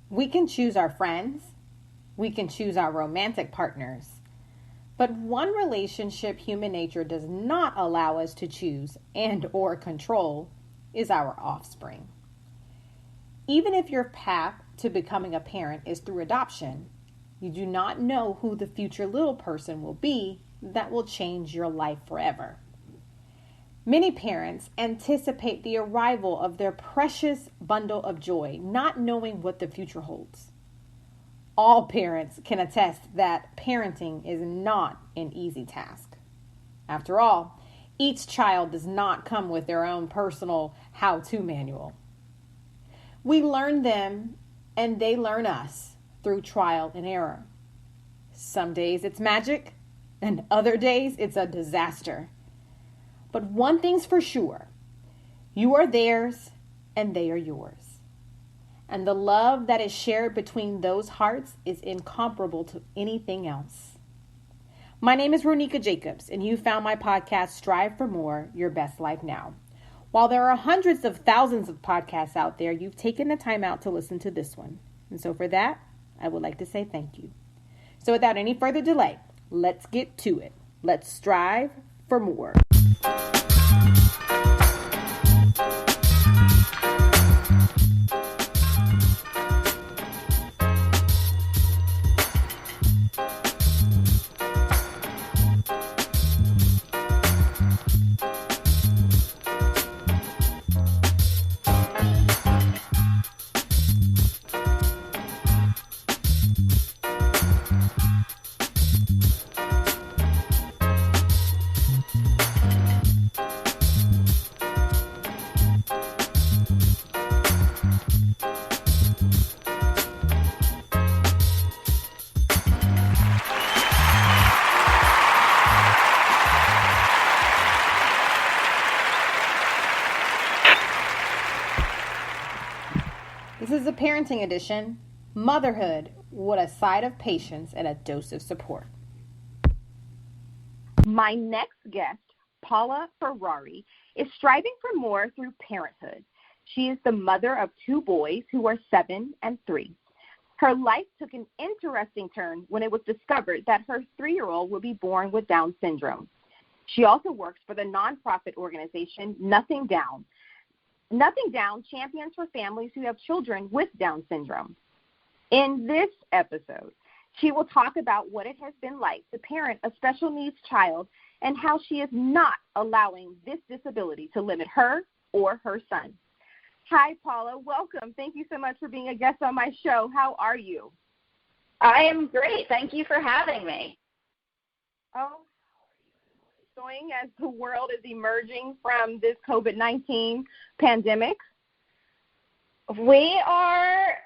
We can choose our friends. We can choose our romantic partners. But one relationship human nature does not allow us to choose and or control is our offspring. Even if your path to becoming a parent is through adoption, you do not know who the future little person will be that will change your life forever. Many parents anticipate the arrival of their precious bundle of joy, not knowing what the future holds. All parents can attest that parenting is not an easy task. After all, each child does not come with their own personal how-to manual. We learn them and they learn us through trial and error. Some days it's magic and other days it's a disaster. But one thing's for sure, you are theirs and they are yours. And the love that is shared between those hearts is incomparable to anything else. My name is Ronika Jacobs, and you found my podcast, Strive for More, Your Best Life Now. While there are hundreds of thousands of podcasts out there, you've taken the time out to listen to this one. And so for that, I would like to say thank you. So without any further delay, let's get to it. Let's strive for more. This is a parenting edition, Motherhood, with a side of patience and a dose of support. My next guest, Paula Ferrari, is striving for more through parenthood. She is the mother of 2 boys who are 7 and 3. Her life took an interesting turn when it was discovered that her 3-year-old would be born with Down syndrome. She also works for the nonprofit organization Nothing Down. Nothing Down champions for families who have children with Down syndrome. In this episode, she will talk about what it has been like to parent a special needs child and how she is not allowing this disability to limit her or her son. Hi, Paula. Welcome. Thank you so much for being a guest on my show. How are you? I am great. Thank you for having me. Oh, doing as the world is emerging from this COVID-19 pandemic? We are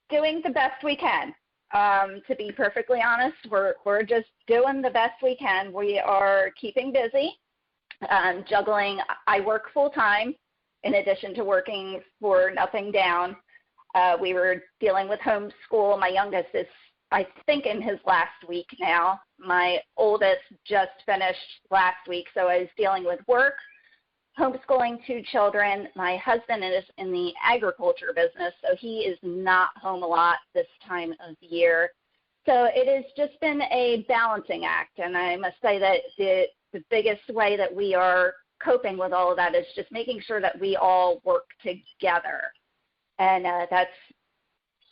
doing the best we can. To be perfectly honest, we're just doing the best we can. We are keeping busy, juggling. I work full-time in addition to working for Nothing Down. We were dealing with homeschool. My youngest is, I think, in his last week now. My oldest just finished last week, so I was dealing with work, homeschooling 2 children. My husband is in the agriculture business, so he is not home a lot this time of year. So it has just been a balancing act, and I must say that the biggest way that we are coping with all of that is just making sure that we all work together. And that's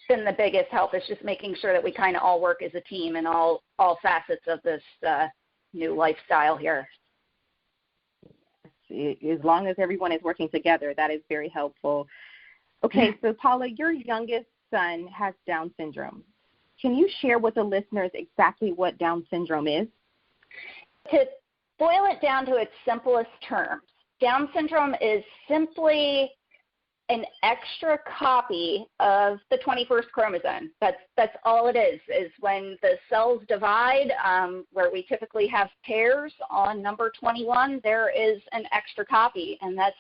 been the biggest help, is just making sure that we kind of all work as a team in all facets of this new lifestyle here. As long as everyone is working together, that is very helpful. Okay, so Paula, your youngest son has Down syndrome. Can you share with the listeners exactly what Down syndrome is? To boil it down to its simplest terms, Down syndrome is simply an extra copy of the 21st chromosome. That's all it is when the cells divide, where we typically have pairs on number 21, there is an extra copy, and that's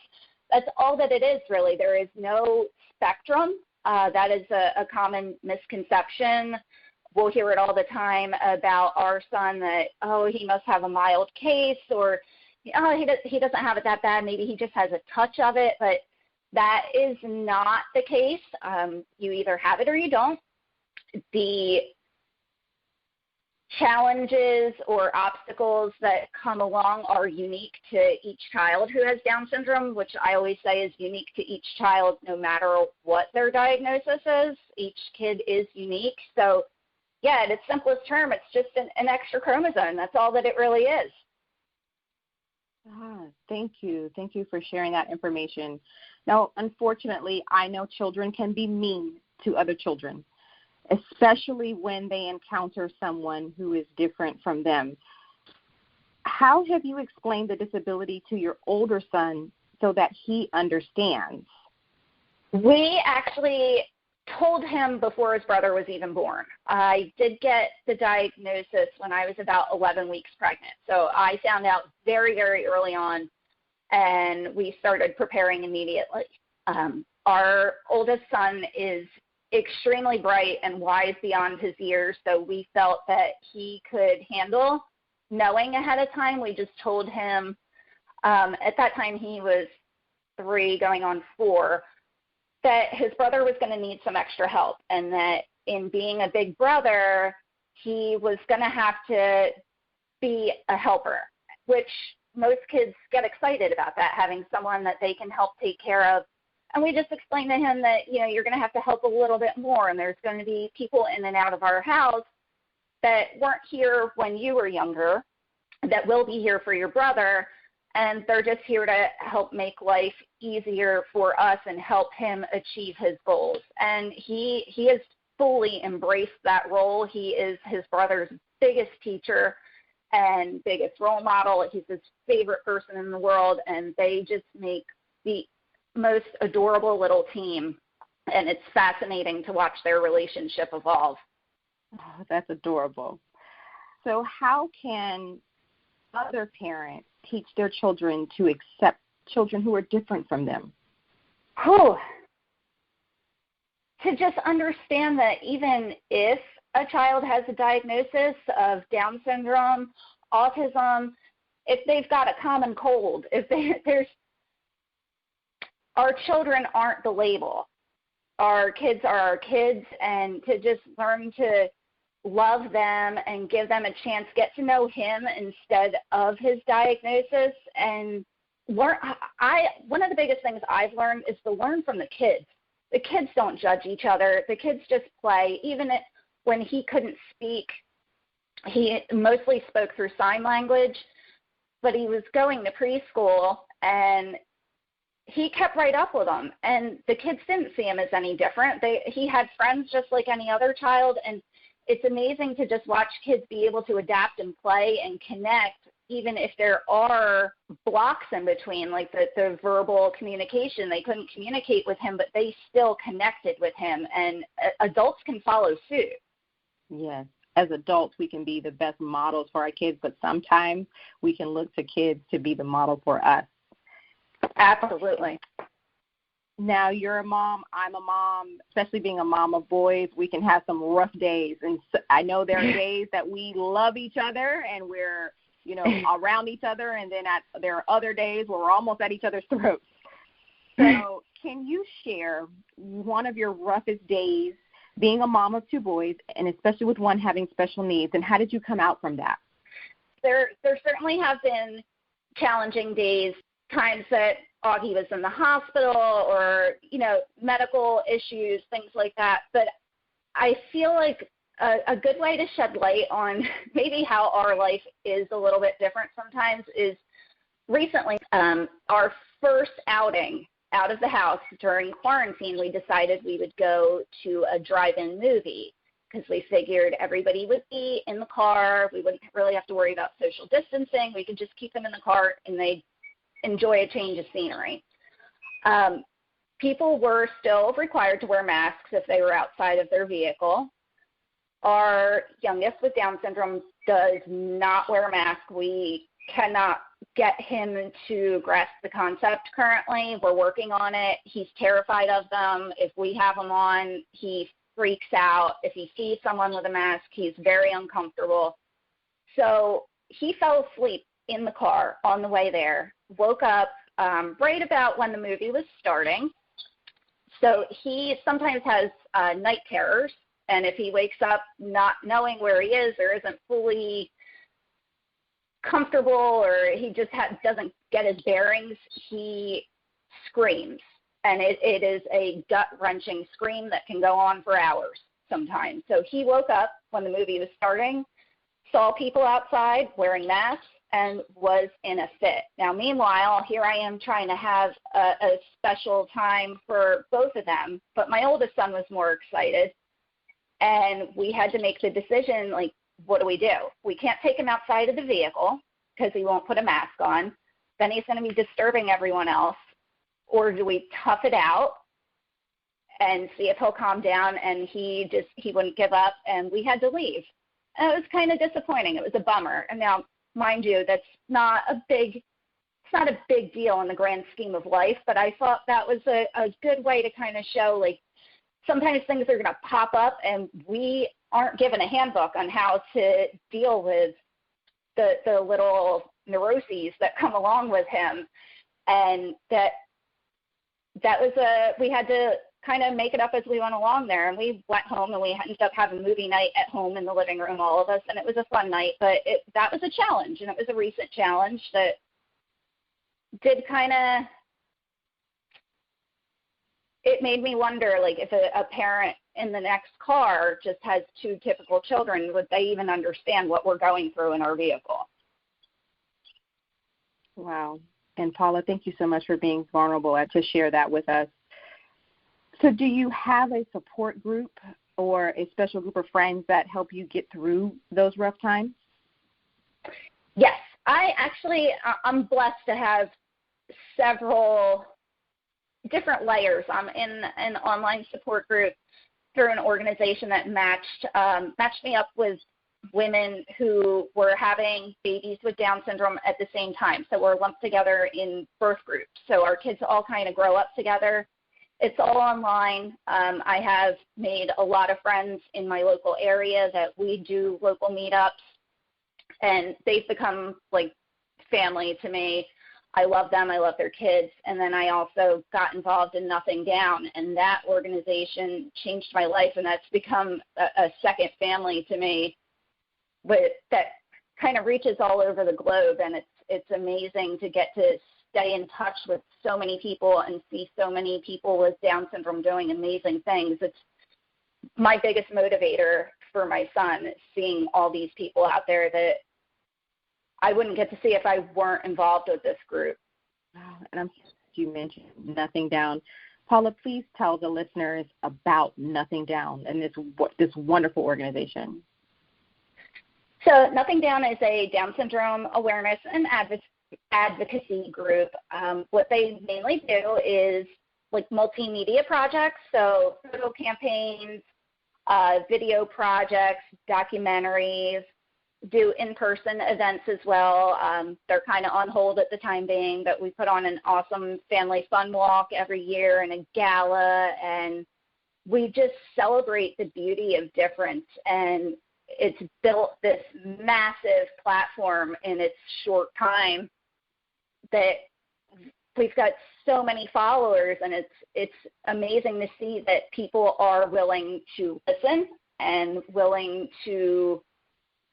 all that it is, really. There is no spectrum. That is a common misconception. We'll hear it all the time about our son that, he must have a mild case, or he doesn't have it that bad. Maybe he just has a touch of it, but That is not the case. You either have it or you don't. The challenges or obstacles that come along are unique to each child who has Down syndrome, which I always say is unique to each child no matter what their diagnosis is. Each kid is unique. So, yeah, at its simplest term, it's just an extra chromosome. That's all that it really is. Thank you. Thank you for sharing that information. Now, unfortunately, I know children can be mean to other children, especially when they encounter someone who is different from them. How have you explained the disability to your older son so that he understands? We actually told him before his brother was even born. I did get the diagnosis when I was about 11 weeks pregnant. So I found out very, very early on, and we started preparing immediately. Our oldest son is extremely bright and wise beyond his years, so we felt that he could handle knowing ahead of time. We just told him, at that time he was 3 going on 4, that his brother was going to need some extra help, and that in being a big brother, he was going to have to be a helper, which most kids get excited about that, having someone that they can help take care of. And we just explained to him that, you're going to have to help a little bit more, and there's going to be people in and out of our house that weren't here when you were younger, that will be here for your brother, and they're just here to help make life easier for us and help him achieve his goals. And he has fully embraced that role. He is his brother's biggest teacher and biggest role model. He's his favorite person in the world, and they just make the most adorable little team. And it's fascinating to watch their relationship evolve. Oh, that's adorable. So how can other parents teach their children to accept children who are different from them? To just understand that even if a child has a diagnosis of Down syndrome, autism, if they've got a common cold, our children aren't the label. Our kids are our kids, and to just learn to love them and give them a chance, get to know him instead of his diagnosis, and learn. One of the biggest things I've learned is to learn from the kids. The kids don't judge each other. The kids just play. Even when he couldn't speak, he mostly spoke through sign language, but he was going to preschool, and he kept right up with them, and the kids didn't see him as any different. He had friends just like any other child, and it's amazing to just watch kids be able to adapt and play and connect, even if there are blocks in between, like the verbal communication. They couldn't communicate with him, but they still connected with him, and adults can follow suit. Yes. As adults, we can be the best models for our kids, but sometimes we can look to kids to be the model for us. Absolutely. Now, you're a mom, I'm a mom, especially being a mom of boys, we can have some rough days. And so I know there are days that we love each other and we're, around each other, and then there are other days where we're almost at each other's throats. So can you share one of your roughest days being a mom of 2 boys, and especially with one having special needs, and how did you come out from that? There certainly have been challenging days, times that Augie was in the hospital or, medical issues, things like that. But I feel like a good way to shed light on maybe how our life is a little bit different sometimes is recently our first outing out of the house during quarantine, we decided we would go to a drive-in movie because we figured everybody would be in the car. We wouldn't really have to worry about social distancing. We could just keep them in the car and they'd enjoy a change of scenery. People were still required to wear masks if they were outside of their vehicle. Our youngest with Down syndrome does not wear a mask. We cannot get him to grasp the concept currently. We're working on it. He's terrified of them. If we have him on, he freaks out. If he sees someone with a mask, he's very uncomfortable. So he fell asleep in the car on the way there, woke up right about when the movie was starting, So he sometimes has night terrors, and if he wakes up not knowing where he is or isn't fully comfortable or he just doesn't get his bearings, he screams. And it is a gut-wrenching scream that can go on for hours sometimes. So he woke up when the movie was starting, saw people outside wearing masks, and was in a fit. Now, meanwhile, here I am trying to have a special time for both of them, but my oldest son was more excited, and we had to make the decision, like, what do? We can't take him outside of the vehicle because he won't put a mask on. Then he's going to be disturbing everyone else. Or do we tough it out and see if he'll calm down? And he wouldn't give up, and we had to leave. And it was kind of disappointing. It was a bummer. And now, mind you, it's not a big deal in the grand scheme of life, but I thought that was a good way to kind of show, like, sometimes things are going to pop up and we aren't given a handbook on how to deal with the little neuroses that come along with him. And that was we had to kind of make it up as we went along there. And we went home and we ended up having movie night at home in the living room, all of us, and it was a fun night. But that was a challenge, and it was a recent challenge that did kind of, it made me wonder, like, if a parent in the next car just has two typical children, would they even understand what we're going through in our vehicle? Wow. And Paula, thank you so much for being vulnerable to share that with us. So do you have a support group or a special group of friends that help you get through those rough times? Yes. I'm blessed to have several different layers. I'm in an online support group through an organization that matched me up with women who were having babies with Down syndrome at the same time. So we're lumped together in birth groups. So our kids all kind of grow up together. It's all online. I have made a lot of friends in my local area that we do local meetups, and they've become like family to me. I love them. I love their kids. And then I also got involved in Nothing Down, and that organization changed my life, and that's become a second family to me. But that kind of reaches all over the globe, and it's amazing to get to stay in touch with so many people and see so many people with Down syndrome doing amazing things. It's my biggest motivator for my son, seeing all these people out there that I wouldn't get to see if I weren't involved with this group. And you mentioned Nothing Down. Paula, please tell the listeners about Nothing Down and this wonderful organization. So Nothing Down is a Down syndrome awareness and advocacy group. What they mainly do is like multimedia projects, so photo campaigns, video projects, documentaries, do in-person events as well. They're kind of on hold at the time being, but we put on an awesome family fun walk every year and a gala, and we just celebrate the beauty of difference. And it's built this massive platform in its short time that we've got so many followers, and it's amazing to see that people are willing to listen and willing to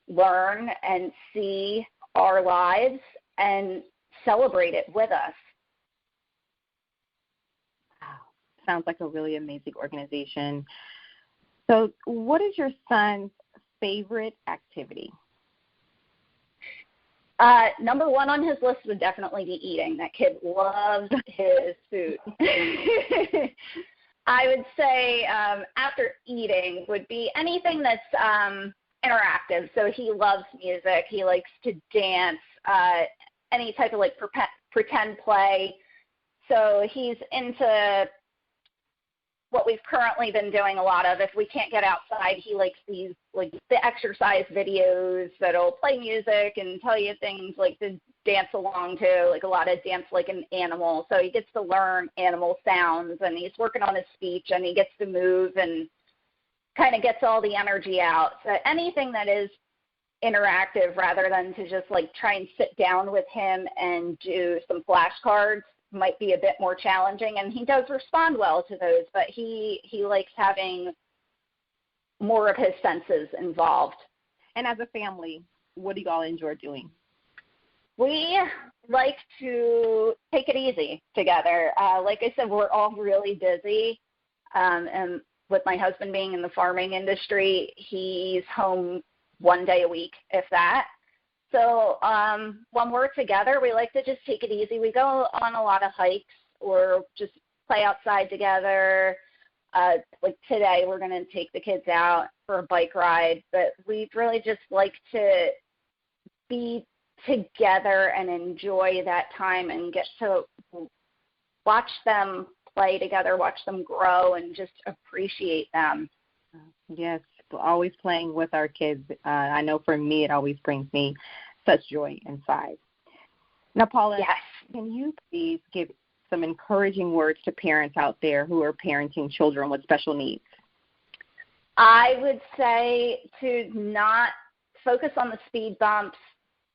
learn and see our lives and celebrate it with us. Wow. Sounds like a really amazing organization. So what is your son's favorite activity? Number one on his list would definitely be eating. That kid loves his food. I would say after eating would be anything that's interactive. So he loves music. He likes to dance, any type of like pretend play. So he's into what we've currently been doing a lot of. If we can't get outside, he likes these, like the exercise videos that'll play music and tell you things like to dance along to, like a lot of dance like an animal. So he gets to learn animal sounds, and he's working on his speech, and he gets to move and kind of gets all the energy out. So anything that is interactive rather than to just like try and sit down with him and do some flashcards, might be a bit more challenging, and he does respond well to those, but he likes having more of his senses involved. And as a family, what do you all enjoy doing? We like to take it easy together. Like I said, we're all really busy, and with my husband being in the farming industry, he's home one day a week, if that. So when we're together, we like to just take it easy. We go on a lot of hikes or just play outside together. Like today, we're going to take the kids out for a bike ride, but we really just like to be together and enjoy that time and get to watch them play together, watch them grow, and just appreciate them. Yes, always playing with our kids. I know for me, it always brings me such joy inside. Now, Paula, yes. Can you please give some encouraging words to parents out there who are parenting children with special needs? I would say to not focus on the speed bumps.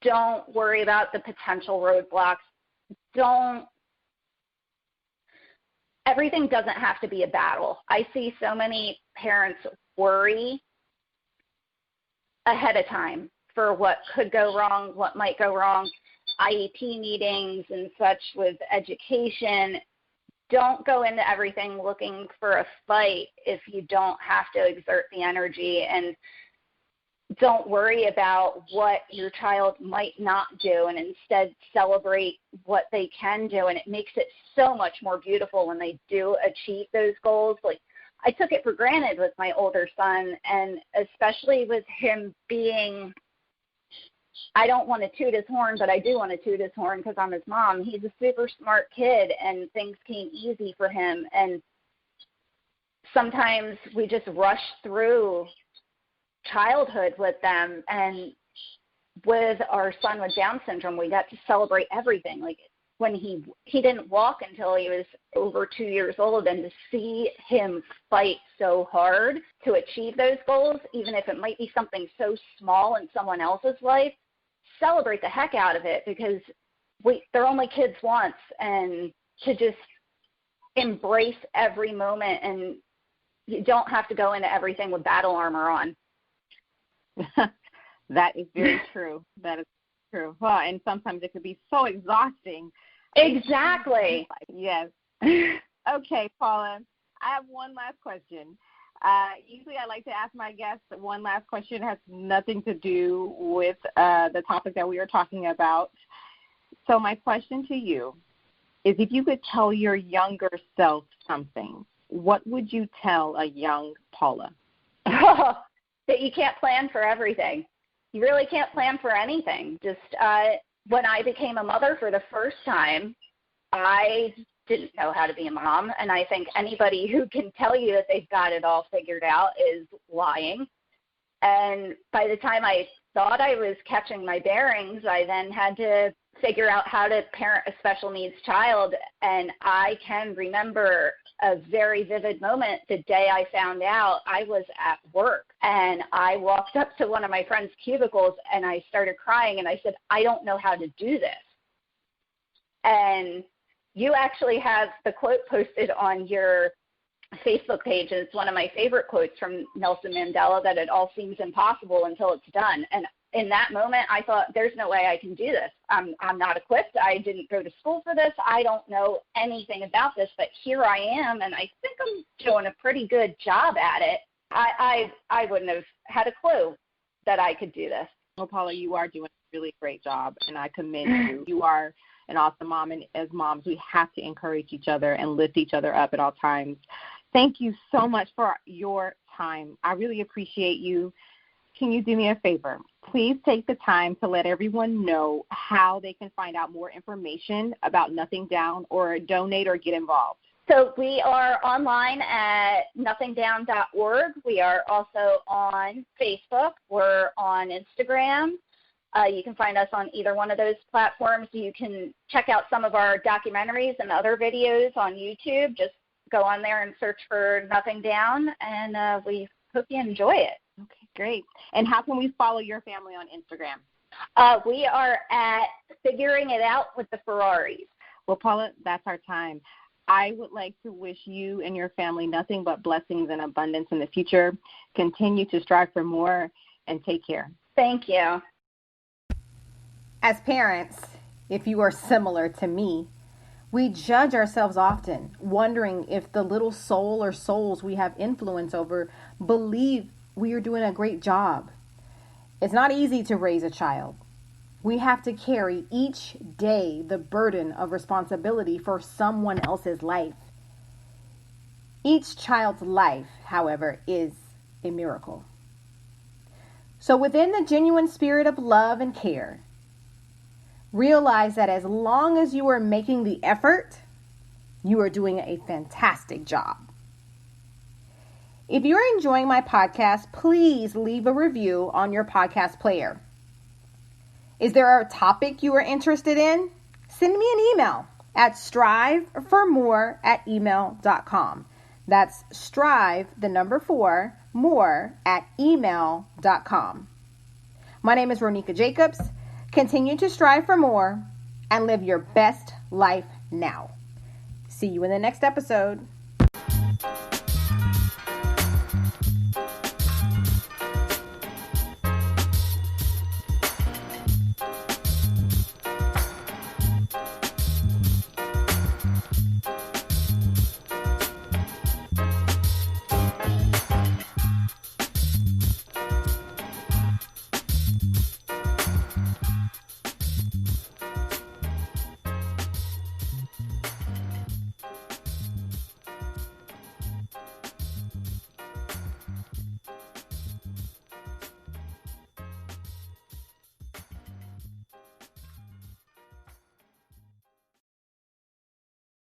Don't worry about the potential roadblocks. Everything doesn't have to be a battle. I see so many parents worry ahead of time for what could go wrong, what might go wrong, IEP meetings and such with education. Don't go into everything looking for a fight if you don't have to exert the energy, and don't worry about what your child might not do, and instead celebrate what they can do. And it makes it so much more beautiful when they do achieve those goals. Like, I took it for granted with my older son, and especially with him being, I don't want to toot his horn, but I do want to toot his horn because I'm his mom. He's a super smart kid, and things came easy for him. And sometimes we just rush through childhood with them, and with our son with Down syndrome, we got to celebrate everything. Like when he didn't walk until he was over 2 years old, and to see him fight so hard to achieve those goals, even if it might be something so small in someone else's life, celebrate the heck out of it, because they're only kids once, and to just embrace every moment, and you don't have to go into everything with battle armor on. That is very true. That is true. Well, and sometimes it could be so exhausting. Exactly. Yes. Okay, Paula, I have one last question. Usually I like to ask my guests one last question. It has nothing to do with the topic that we are talking about. So my question to you is, if you could tell your younger self something, what would you tell a young Paula? That you can't plan for everything. You really can't plan for anything. Just when I became a mother for the first time, I didn't know how to be a mom, and I think anybody who can tell you that they've got it all figured out is lying. And by the time I thought I was catching my bearings, I then had to figure out how to parent a special needs child. And I can remember a very vivid moment the day I found out. I was at work, and I walked up to one of my friend's cubicles, and I started crying, and I said, I don't know how to do this. And you actually have the quote posted on your Facebook page, and it's one of my favorite quotes from Nelson Mandela, that it all seems impossible until it's done. And in that moment, I thought, there's no way I can do this. I'm not equipped. I didn't go to school for this. I don't know anything about this, but here I am, and I think I'm doing a pretty good job at it. I wouldn't have had a clue that I could do this. Well, Paula, you are doing a really great job, and I commend you. You are an awesome mom, and as moms, we have to encourage each other and lift each other up at all times. Thank you so much for your time. I really appreciate you. Can you do me a favor? Please take the time to let everyone know how they can find out more information about Nothing Down, or donate or get involved. So we are online at nothingdown.org. We are also on Facebook. We're on Instagram. You can find us on either one of those platforms. You can check out some of our documentaries and other videos on YouTube. Just go on there and search for Nothing Down, and we hope you enjoy it. Okay, great. And how can we follow your family on Instagram? We are at Figuring It Out with the Ferraris. Well, Paula, that's our time. I would like to wish you and your family nothing but blessings and abundance in the future. Continue to strive for more and take care. Thank you. As parents, if you are similar to me, we judge ourselves often, wondering if the little soul or souls we have influence over believe we are doing a great job. It's not easy to raise a child. We have to carry each day the burden of responsibility for someone else's life. Each child's life, however, is a miracle. So within the genuine spirit of love and care, realize that as long as you are making the effort, you are doing a fantastic job. If you're enjoying my podcast, please leave a review on your podcast player. Is there a topic you are interested in? Send me an email at striveformore@email.com. That's strive, 4, more@email.com. My name is Ronika Jacobs. Continue to strive for more and live your best life now. See you in the next episode.